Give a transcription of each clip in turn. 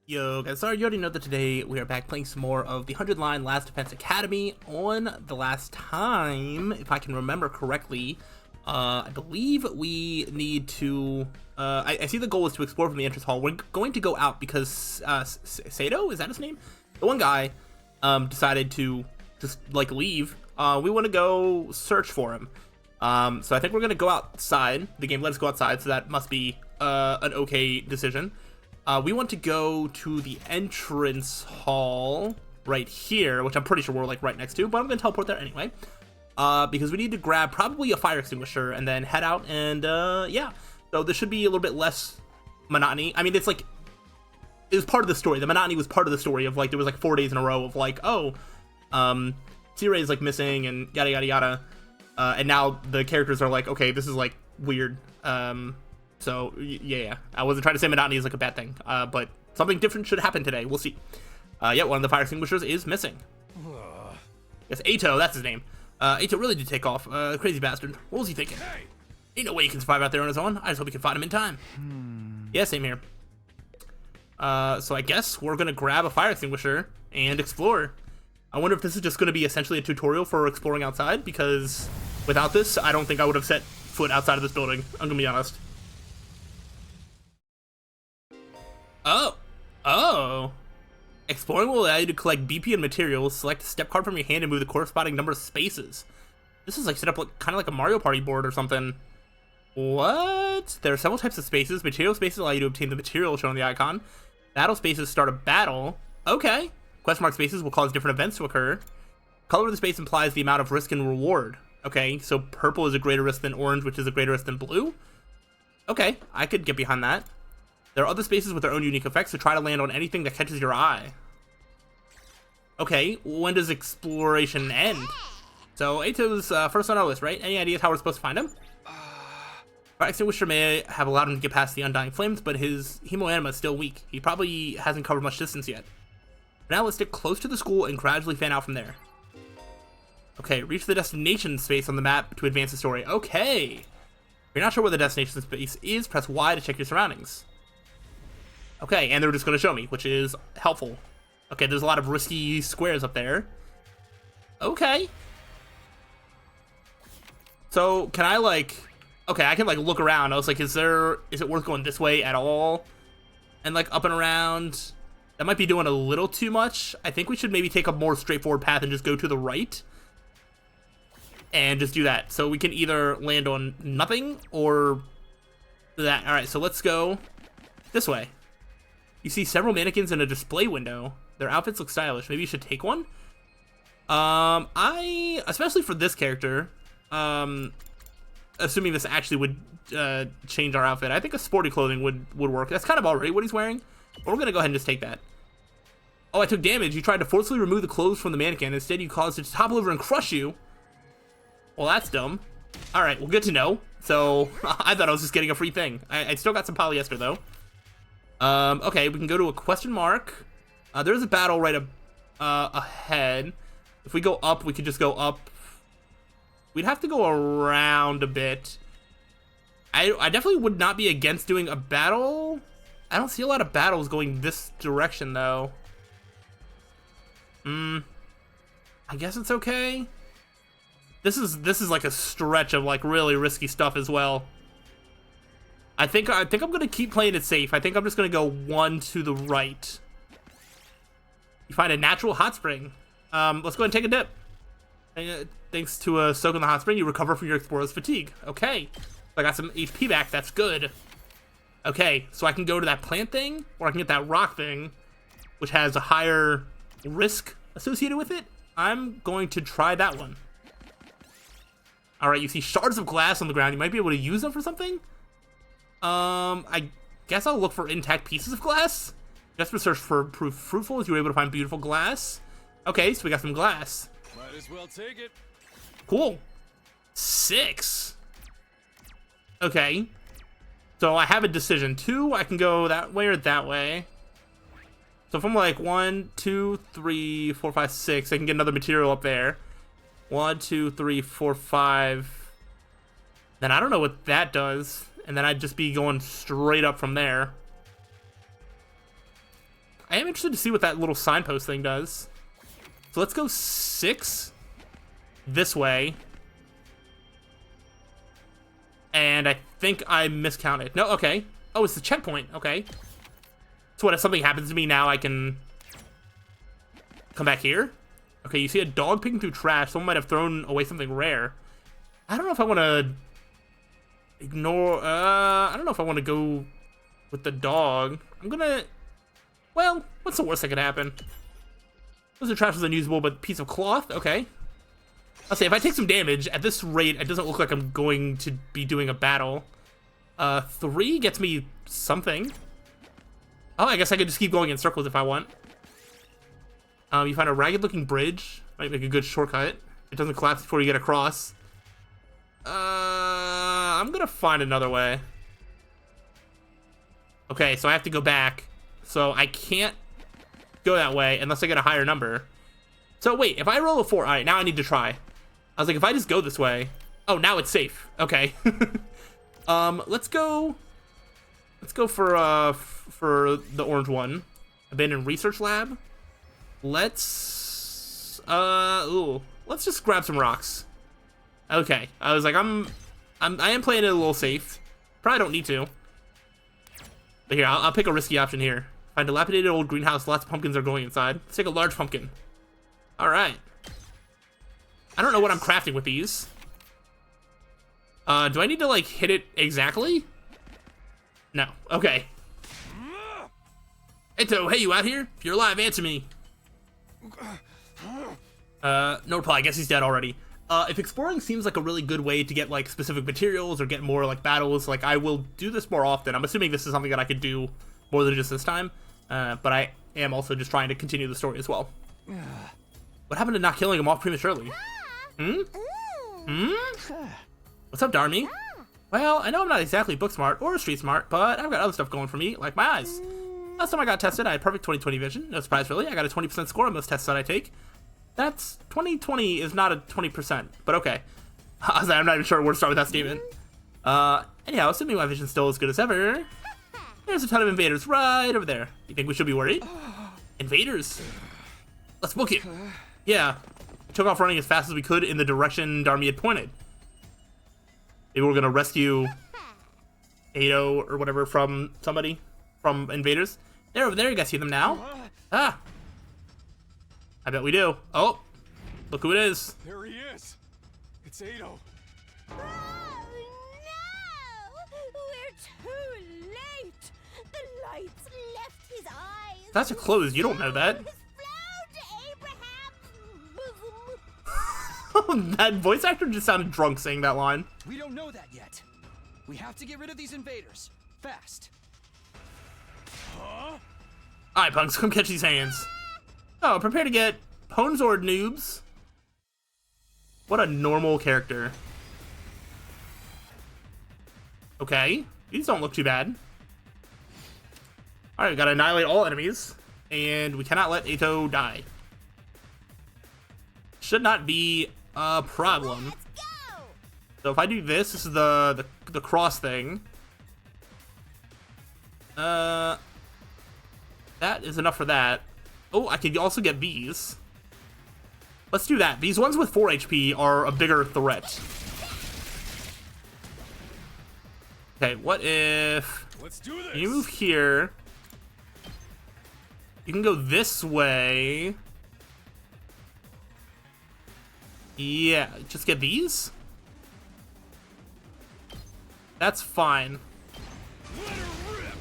Yo guys, sorry, you already know that today we are back playing some more of the 100 Line Last Defense Academy. On the last time, if I can remember correctly, I believe we need to, I see the goal is to explore from the entrance hall. We're going to go out because, Eito, is that his name? The one guy, decided to just, like, leave. We want to go search for him. So I think we're going to go outside. The game let us go outside, so that must be, an okay decision. We want to go to the entrance hall right here, which I'm pretty sure we're like right next to, but I'm going to teleport there anyway. Because we need to grab probably a fire extinguisher and then head out and, yeah. So this should be a little bit less monotony. I mean, it's like, it was part of the story. The monotony was part of the story of like, there was like 4 days in a row of like, oh, Slyroh is like missing and yada, yada, yada. And now the characters are like, okay, this is like weird. So, yeah, I wasn't trying to say monotony is like a bad thing, but something different should happen today. We'll see. Yeah, one of the fire extinguishers is missing. Yes, Eito, that's his name. Eito really did take off. Crazy bastard. What was he thinking? Ain't no way he can survive out there on his own. I just hope we can find him in time. Yeah, same here. So I guess we're gonna grab a fire extinguisher and explore. I wonder if this is just gonna be essentially a tutorial for exploring outside, because without this, I don't think I would have set foot outside of this building. I'm gonna be honest. Oh. Exploring will allow you to collect BP and materials. Select a step card from your hand and move the corresponding number of spaces. This is like set up like, kind of like a Mario Party board or something. What? There are several types of spaces. Material spaces allow you to obtain the material shown on the icon. Battle spaces start a battle. Okay. Question mark spaces will cause different events to occur. Color of the space implies the amount of risk and reward. Okay, so purple is a greater risk than orange, which is a greater risk than blue. Okay, I could get behind that. There are other spaces with their own unique effects, so try to land on anything that catches your eye. Okay, when does exploration end? So, Eito's first on our list, right? Any ideas how we're supposed to find him? Fire extinguisher may have allowed him to get past the undying flames, but his hemoanima is still weak. He probably hasn't covered much distance yet. For now, let's stick close to the school and gradually fan out from there. Okay, reach the destination space on the map to advance the story. Okay! If you're not sure where the destination space is, press Y to check your surroundings. Okay, and they're just going to show me, which is helpful. Okay, there's a lot of risky squares up there. Okay. So, can I, like... Okay, I can, like, look around. I was like, is it worth going this way at all? And, like, up and around. That might be doing a little too much. I think we should maybe take a more straightforward path and just go to the right. And just do that. So we can either land on nothing or that. Alright, so let's go this way. You see several mannequins in a display window. Their outfits look stylish. Maybe you should take one? Especially for this character, assuming this actually would change our outfit, I think a sporty clothing would work. That's kind of already what he's wearing. But we're gonna go ahead and just take that. Oh, I took damage. You tried to forcefully remove the clothes from the mannequin. Instead, you caused it to topple over and crush you. Well, that's dumb. Alright, well, good to know. So, I thought I was just getting a free thing. I still got some polyester, though. Okay, we can go to a question mark. There's a battle right ahead. If we go up, we could just go up. We'd have to go around a bit. I definitely would not be against doing a battle. I don't see a lot of battles going this direction, though. I guess it's okay. This is like a stretch of like really risky stuff as well. I think I'm gonna keep playing it safe. I think I'm just gonna go one to the right. You find a natural hot spring. Let's go ahead and take a dip. Thanks to a soak in the hot spring, you recover from your explorer's fatigue. Okay, I got some HP back. That's good. Okay, so I can go to that plant thing, or I can get that rock thing, which has a higher risk associated with it. I'm going to try that one. All right, you see shards of glass on the ground. You might be able to use them for something. I guess I'll look for intact pieces of glass. Just research for proof fruitful if you were able to find beautiful glass. Okay, so we got some glass. Might as well take it. Cool. 6. Okay. So I have a decision. 2, I can go that way or that way. So if I'm like 1, 2, 3, 4, 5, 6, I can get another material up there. 1, 2, 3, 4, 5. Then I don't know what that does. And then I'd just be going straight up from there. am interested to see what that little signpost thing does. So let's go 6 this way. And I think I miscounted. No, okay. Oh, it's the checkpoint. Okay. So what, if something happens to me now, I can come back here? Okay, you see a dog picking through trash. Someone might have thrown away something rare. I don't know if I want to ignore... I don't know if I want to go with the dog. I'm gonna... Well, what's the worst that could happen? The trash was unusable, but piece of cloth? Okay. I'll say, if I take some damage, at this rate, it doesn't look like I'm going to be doing a battle. 3 gets me something. Oh, I guess I could just keep going in circles if I want. You find a ragged-looking bridge. Might make a good shortcut. It doesn't collapse before you get across. I'm gonna find another way. Okay, so I have to go back. So I can't go that way unless I get a higher number. So wait, if I roll a 4, all right, now I need to try. I was like, if I just go this way, oh, now it's safe. Okay. Let's go for the orange one, abandoned research lab. Let's just grab some rocks. Okay, I was like, I am playing it a little safe. Probably don't need to. But here, I'll pick a risky option here. Find a dilapidated old greenhouse. Lots of pumpkins are growing inside. Let's take a large pumpkin. All right. I don't know what I'm crafting with these. Do I need to, like, hit it exactly? No. Okay. Eito, hey, you out here? If you're alive, answer me. No reply. I guess he's dead already. If exploring seems like a really good way to get, like, specific materials or get more, like, battles, like, I will do this more often. I'm assuming this is something that I could do more than just this time. But I am also just trying to continue the story as well. What happened to not killing him off prematurely? What's up, Darmy? Well, I know I'm not exactly book smart or street smart, but I've got other stuff going for me, like my eyes. Last time I got tested, I had perfect 20/20 vision. No surprise, really. I got a 20% score on most tests that I take. That's 20/20 is not a 20%, but okay. I'm not even sure where to start with that statement. Anyhow, assuming my vision's still as good as ever, there's a ton of invaders right over there. You think we should be worried? Invaders? Let's book it. Yeah. We took off running as fast as we could in the direction Darmy had pointed. Maybe we're gonna rescue Eito or whatever from somebody, from invaders. They're over there, you guys see them now? Ah. I bet we do. Oh, look who it is. There he is. It's Eito. Oh, no! We're too late. The lights left his eyes. That's a close. You don't know that. His flown to Abraham's bosom. That voice actor just sounded drunk saying that line. We don't know that yet. We have to get rid of these invaders. Fast. Huh? Alright, punks, come catch these hands. Oh, prepare to get Honzord noobs. What a normal character. Okay, these don't look too bad. Alright, we gotta annihilate all enemies. And we cannot let Eito die. Should not be a problem. Let's go. So if I do this, this is the cross thing. That is enough for that. Oh, I could also get these. Let's do that. These ones with 4 HP are a bigger threat. Okay, what if... Let's do this. You move here. You can go this way. Yeah, just get these? That's fine. Let her rip.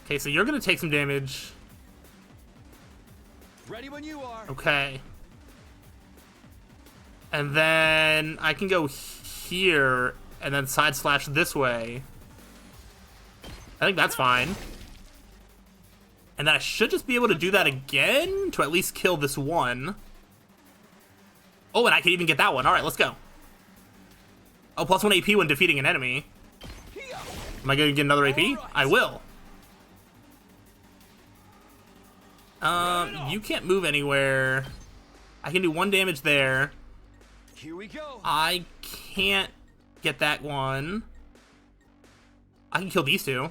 Okay, so you're gonna take some damage. Ready when you are. Okay. And then I can go here and then side slash this way. I think that's fine. And then I should just be able to do that again to at least kill this one. Oh, and I can even get that one. All right, let's go. Oh, plus 1 AP when defeating an enemy. Am I going to get another AP? I will. You can't move anywhere. I can do 1 damage there. Here we go. I can't get that one. I can kill these two.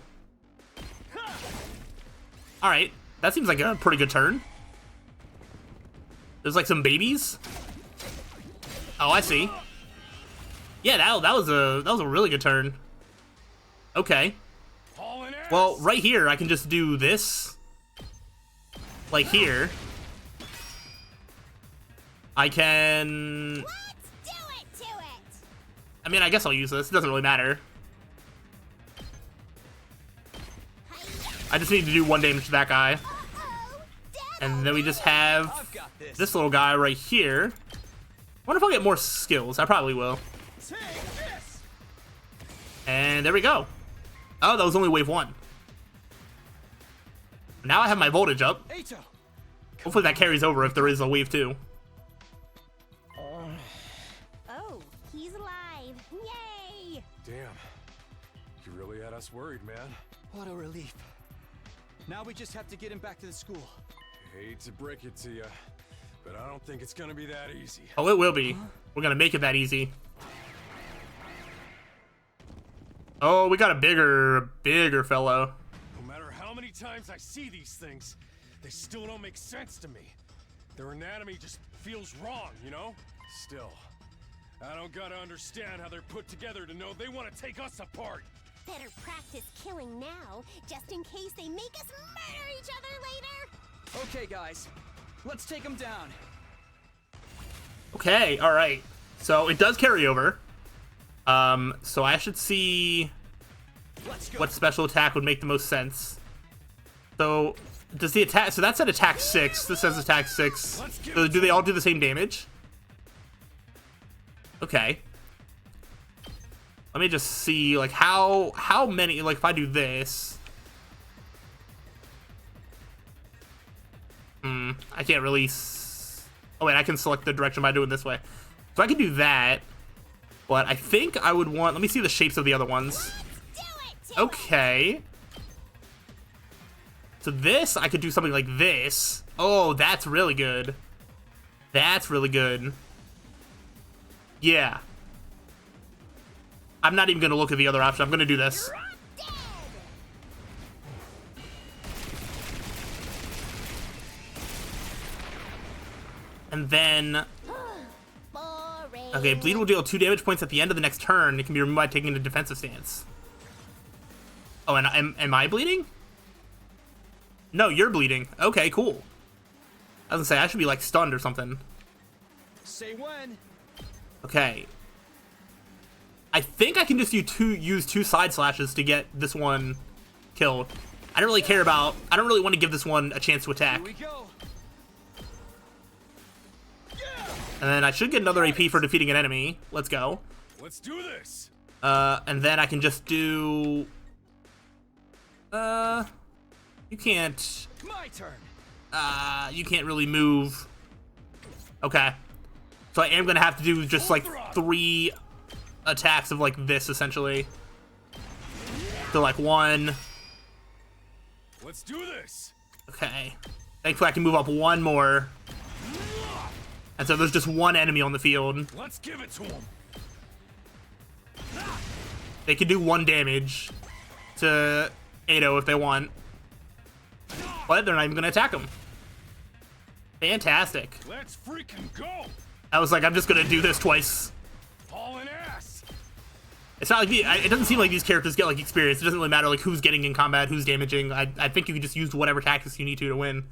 All Alright, that seems like a pretty good turn. There's like some babies. Oh, I see. Yeah, that was a really good turn. Okay. Well, right here I can just do this. Like here. I can... Let's do it to it. I mean, I guess I'll use this. It doesn't really matter. I just need to do 1 damage to that guy. And then we just have this little guy right here. Wonder if I'll get more skills. I probably will. And there we go. Oh, that was only wave 1. Now I have my voltage up. Eito. Hopefully that carries over if there is a wave 2. Oh, he's alive. Yay! Damn. You really had us worried, man. What a relief. Now we just have to get him back to the school. Hate to break it to you, but I don't think it's gonna be that easy. Oh, it will be. We're gonna make it that easy. Oh, we got a bigger fellow. No matter how many times I see these things, they still don't make sense to me. Their anatomy just feels wrong, you know? Still, I don't gotta understand how they're put together to know they want to take us apart. Better practice killing now, just in case they make us murder each other later. Okay, guys. Let's take him down. Okay, alright. So it does carry over. So I should see Let's go. what special attack would make the most sense. So does the attack, so that said attack 6, this says attack 6. So do they all do the same damage? Okay. Let me just see like how many, like if I do this. I can't really oh wait, I can select the direction by doing this way. So I can do that. But I think I would want, let me see the shapes of the other ones. Okay. So this, I could do something like this. Oh, that's really good. That's really good. Yeah. I'm not even going to look at the other option. I'm going to do this. And then... Okay, bleed will deal 2 damage points at the end of the next turn. It can be removed by taking a defensive stance. Oh, and am I bleeding? No, you're bleeding. Okay, cool. I was gonna say, I should be like stunned or something. Say when. Okay. I think I can just use 2 side slashes to get this one killed. I don't really care about, I don't really want to give this one a chance to attack. Here we go. And then I should get another AP for defeating an enemy. Let's go. Let's do this. And then I can just do... You can't... My turn. You can't really move. Okay. So I am gonna have to do just like 3 attacks of like this, essentially. So like 1. Let's do this. Okay. Thankfully I can move up 1 more. And so there's just 1 enemy on the field. Let's give it to him. They can do 1 damage to Eito if they want. But they're not even gonna attack him. Fantastic. Let's freaking go. I was like, I'm just gonna do this twice. Hauling ass. It's not like it doesn't seem like these characters get like experience. It doesn't really matter like who's getting in combat, who's damaging. I think you can just use whatever tactics you need to win.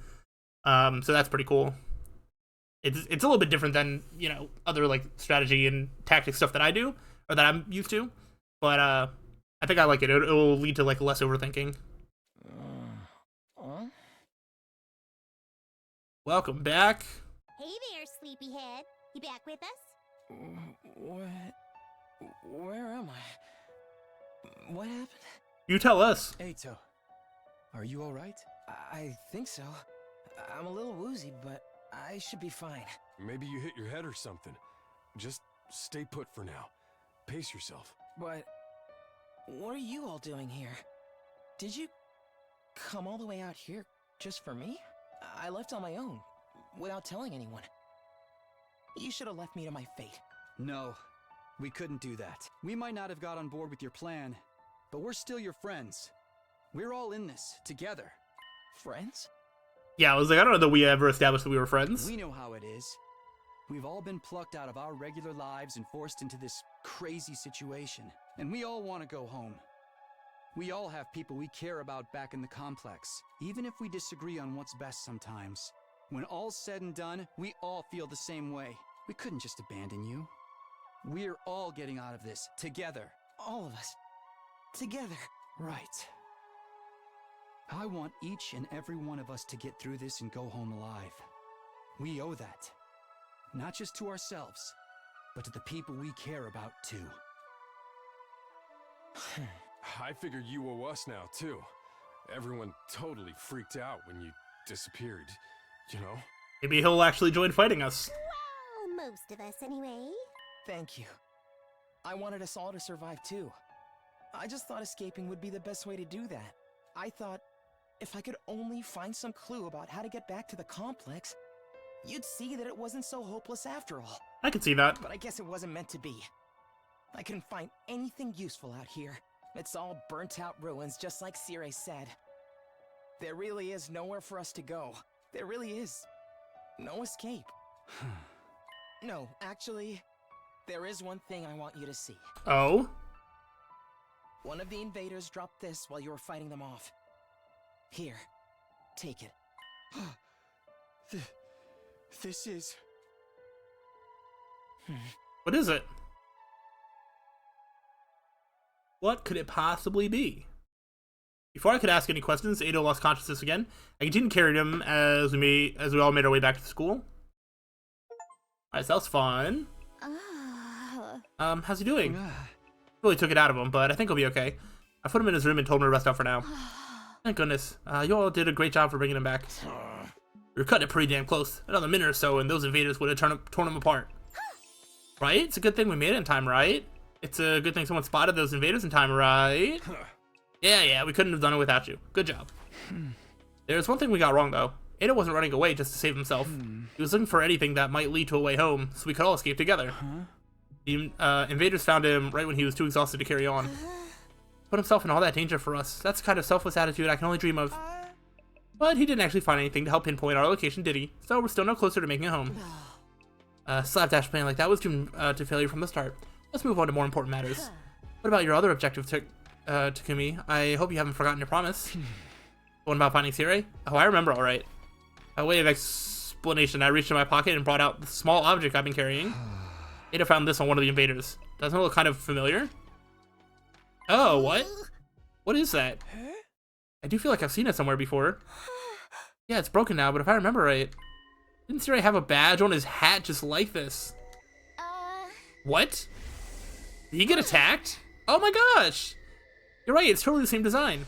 So that's pretty cool. It's a little bit different than, you know, other like strategy and tactic stuff that I do or that I'm used to. But I think I like it. It will lead to like less overthinking. Welcome back. Hey there, sleepyhead. You back with us? Where am I? What happened? You tell us. Eito, are you all right? I think so. I'm a little woozy, but I should be fine. Maybe you hit your head or something. Just stay put for now. Pace yourself. But what are you all doing here? Did you come all the way out here just for me? I left on my own, without telling anyone. You should have left me to my fate. No, we couldn't do that. We might not have got on board with your plan, but we're still your friends. We're all in this, together. Friends? Yeah, I was like, I don't know that we ever established that we were friends. We know how it is. We've all been plucked out of our regular lives and forced into this crazy situation. And we all want to go home. We all have people we care about back in the complex, even if we disagree on what's best sometimes. When all's said and done, we all feel the same way. We couldn't just abandon you. We're all getting out of this, together. All of us. Together. Right. I want each and every one of us to get through this and go home alive. We owe that. Not just to ourselves, but to the people we care about too. I figure you owe us now, too. Everyone totally freaked out when you disappeared, you know? Maybe he'll actually join fighting us. Well, most of us anyway. Thank you. I wanted us all to survive too. I just thought escaping would be the best way to do that. I thought if I could only find some clue about how to get back to the complex, you'd see that it wasn't so hopeless after all. I can see that. But I guess it wasn't meant to be. I couldn't find anything useful out here. It's all burnt out ruins, just like Slyroh said. There really is nowhere for us to go. There really is no escape. No, actually, there is one thing I want you to see. Oh? One of the invaders dropped this while you were fighting them off. Here, take it. This is... What is it? What could it possibly be? Before I could ask any questions, Eito lost consciousness again. I continued carrying him as we all made our way back to school. Alright, so that was fun. How's he doing? Really took it out of him, but I think he'll be okay. I put him in his room and told him to rest up for now. Thank goodness. You all did a great job for bringing him back. We were cutting it pretty damn close. Another minute or so, and those invaders would have torn him apart. Right? It's a good thing we made it in time, right? It's a good thing someone spotted those invaders in time, right? Yeah, we couldn't have done it without you. Good job. There's one thing we got wrong, though. Eito wasn't running away just to save himself. He was looking for anything that might lead to a way home, so we could all escape together. The invaders found him right when he was too exhausted to carry on. Put himself in all that danger for us. That's the kind of selfless attitude I can only dream of. But he didn't actually find anything to help pinpoint our location, did he? So we're still no closer to making it home. Slapdash plan like that was doomed to failure from the start. Let's move on to more important matters. What about your other objective, Takumi? I hope you haven't forgotten your promise. The one about finding Slyroh? Oh, I remember all right. By way of explanation, I reached in my pocket and brought out the small object I've been carrying. Eito found this on one of the invaders. Doesn't it look kind of familiar? Oh, what? What is that? I do feel like I've seen it somewhere before. Yeah, it's broken now, but if I remember right, didn't Slyroh have a badge on his hat just like this? What? Did he get attacked? Oh my gosh! You're right, it's totally the same design.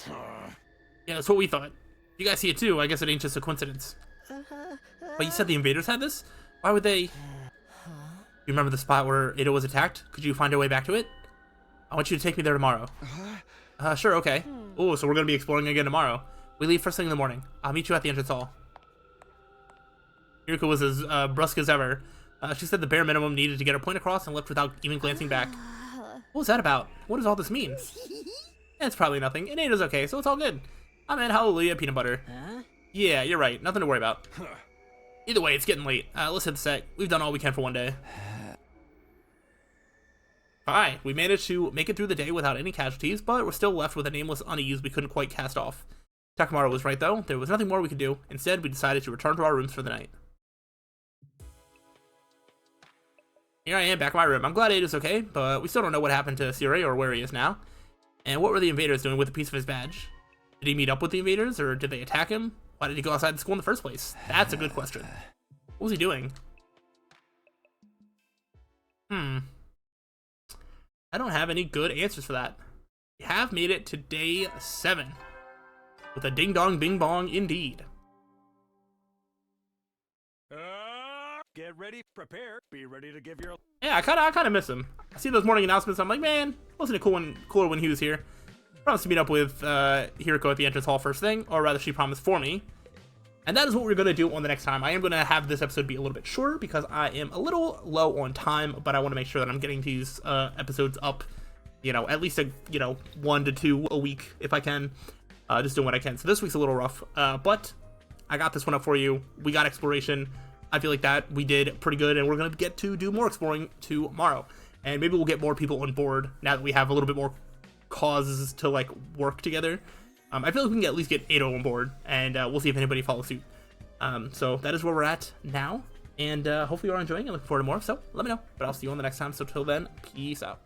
Yeah, that's what we thought. You guys see it too, I guess it ain't just a coincidence. But you said the invaders had this? Why would they... You remember the spot where Eito was attacked? Could you find a way back to it? I want you to take me there tomorrow. Sure, okay. Oh, so we're gonna be exploring again tomorrow. We leave first thing in the morning. I'll meet you at the entrance hall. Yuriko was as brusque as ever. She said the bare minimum needed to get her point across and left without even glancing back. What was that about? What does all this mean? It's probably nothing. And Eito's okay, so it's all good. I'm in hallelujah peanut butter. Yeah, you're right. Nothing to worry about. Either way, it's getting late. Let's hit the set. We've done all we can for one day. Alright, we managed to make it through the day without any casualties, but we're still left with a nameless unease we couldn't quite cast off. Takamaru was right though. There was nothing more we could do. Instead, we decided to return to our rooms for the night. Here I am back in my room. I'm glad Eito's okay, but we still don't know what happened to Slyroh or where he is now. And what were the invaders doing with a piece of his badge? Did he meet up with the invaders, or did they attack him? Why did he go outside the school in the first place? That's a good question. What was he doing? I don't have any good answers for that. We have made it to day 7. With a ding-dong bing-bong indeed. Get ready, prepare, be ready to give your... Yeah, I kind of miss him. I see those morning announcements, I'm like, man, wasn't it cooler when he was here? Promised to meet up with Hiriko at the entrance hall first thing, or rather she promised for me. And that is what we're going to do on the next time. I am going to have this episode be a little bit shorter because I am a little low on time, but I want to make sure that I'm getting these episodes up, you know, at least 1 to 2 a week if I can. just doing what I can. So this week's a little rough, but I got this one up for you. We got exploration. I feel like that we did pretty good, and we're going to get to do more exploring tomorrow. And maybe we'll get more people on board now that we have a little bit more causes to, like, work together. I feel like we can at least get Eito on board, and we'll see if anybody follows suit. So that is where we're at now, and hopefully you are enjoying and looking forward to more. So let me know, but I'll see you on the next time. So till then, peace out.